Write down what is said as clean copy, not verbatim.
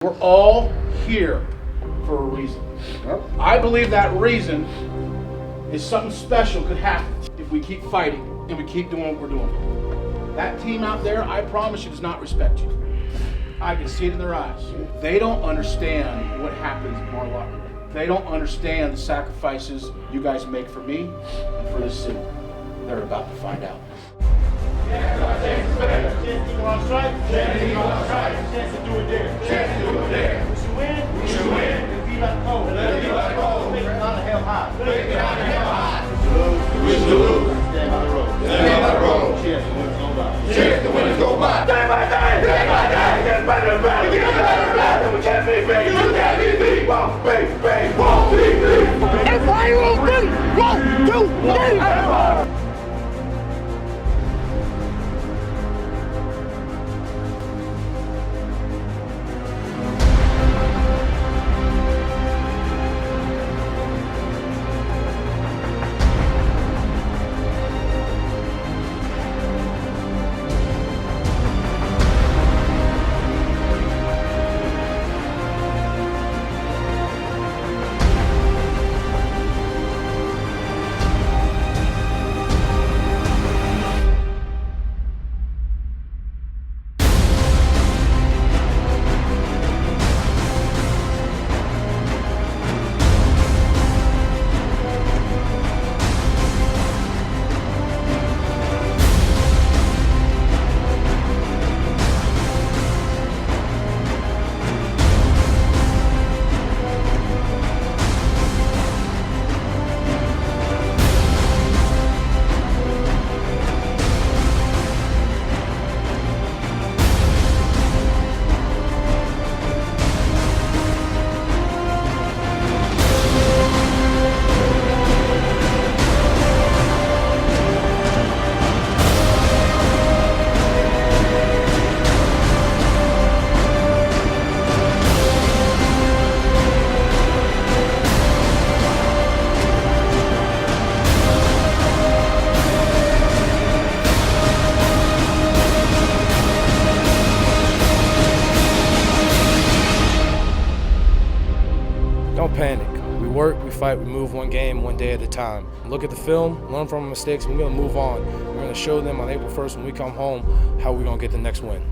We're all here for a reason. Yep. I believe that reason is something special could happen if we keep fighting and we keep doing what we're doing. That team out there, I promise you, does not respect you. I can see it in their eyes. They don't understand what happens in our locker room. They don't understand the sacrifices you guys make for me and for this city. They're about to find out. Chance to go on strike. Chance to go on strike. Chance to do it there. Chance to do it there. We should win. We should win. Let it be like cold. Let it be like cold. Make it out of hell high. Make it out of hell high. We should lose. Stand by the road. Stand by the road. Cheers to winners go by. Cheers to winners go by. Day by day. Day by day. Get better and better. Get better and better. We can't be beat. You can't be beat. Walk, bang, bang. Walk, beat, beat. F-I-O-B. 1, 2, 3. Don't panic. We work, we fight, we move one game, one day at a time. Look at the film, learn from our mistakes, we're going to move on. We're going to show them on April 1st when we come home how we're going to get the next win.